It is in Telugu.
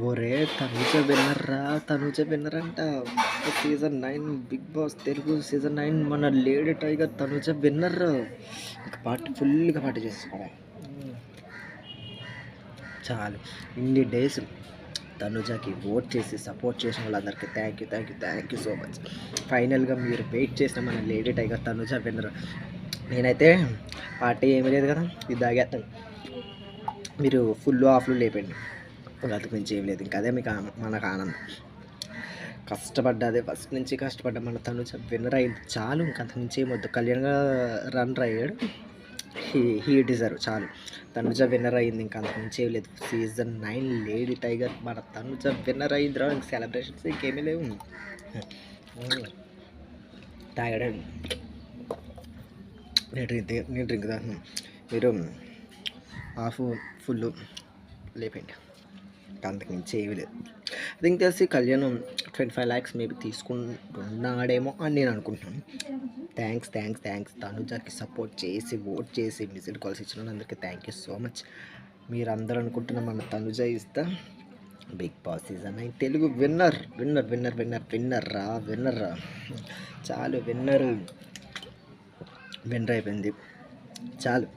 ఒరే తనుజ విన్నర్రా, తనుజ విన్నర్ అంట. Season 9 Bigg Boss Telugu season 9 మన లేడీ టైగర్ తనుజ విన్నర్. ఇంకా పార్టీ ఫుల్గా పార్టీ చేసుకోవడం చాలు. ఇన్ని డేస్ తనుజకి ఓట్ చేసి సపోర్ట్ చేసిన వాళ్ళందరికీ థ్యాంక్ యూ సో మచ్. ఫైనల్గా మీరు వెయిట్ చేసిన మన లేడీ టైగర్ తనుజ విన్నర్. నేనైతే పార్టీ ఏమీ లేదు కదా, ఇది తాగేస్తాను. మీరు ఫుల్ ఆఫ్లు లేపండి, అంతకు మించి ఏం లేదు. ఇంకా అదే మీకు మనకు ఆనందం. కష్టపడ్డా, అదే ఫస్ట్ నుంచి కష్టపడ్డా మన తనుజ విన్నర్ అయింది చాలు. ఇంకా అంతకు మించి ఏమొద్దు. కళ్యాణ్గా రన్ అయ్యాడు, హీ డిజర్వ్ చాలు. తనుజ విన్నర్ అయింది, ఇంకా అంతకు మించి ఏం లేదు. సీజన్ 9 లేడీ టైగర్ మన తనుజ విన్నర్ అయింది రా. ఇంక సెలబ్రేషన్స్ ఇంకేమీ లేవు. తాగడం నేను డ్రింక్ తాను, మీరు హాఫ్ ఫుల్ లేపండి, అంతకు మించి ఏమీ లేదు. అది ఇంక తెలిసి కళ్యాణం 25 lakhs మేబీ తీసుకుంటున్నాడేమో అని నేను అనుకుంటున్నాను. థ్యాంక్స్ తనుజకి సపోర్ట్ చేసి ఓట్ చేసి మిస్డ్ కాల్స్ ఇచ్చిన అందరికీ థ్యాంక్ యూ సో మచ్. మీరు అందరూ అనుకుంటున్న మన తనుజ ఇస్తా Bigg Boss season 9 Telugu winner రా. చాలు, విన్నర్ అయిపోయింది చాలు.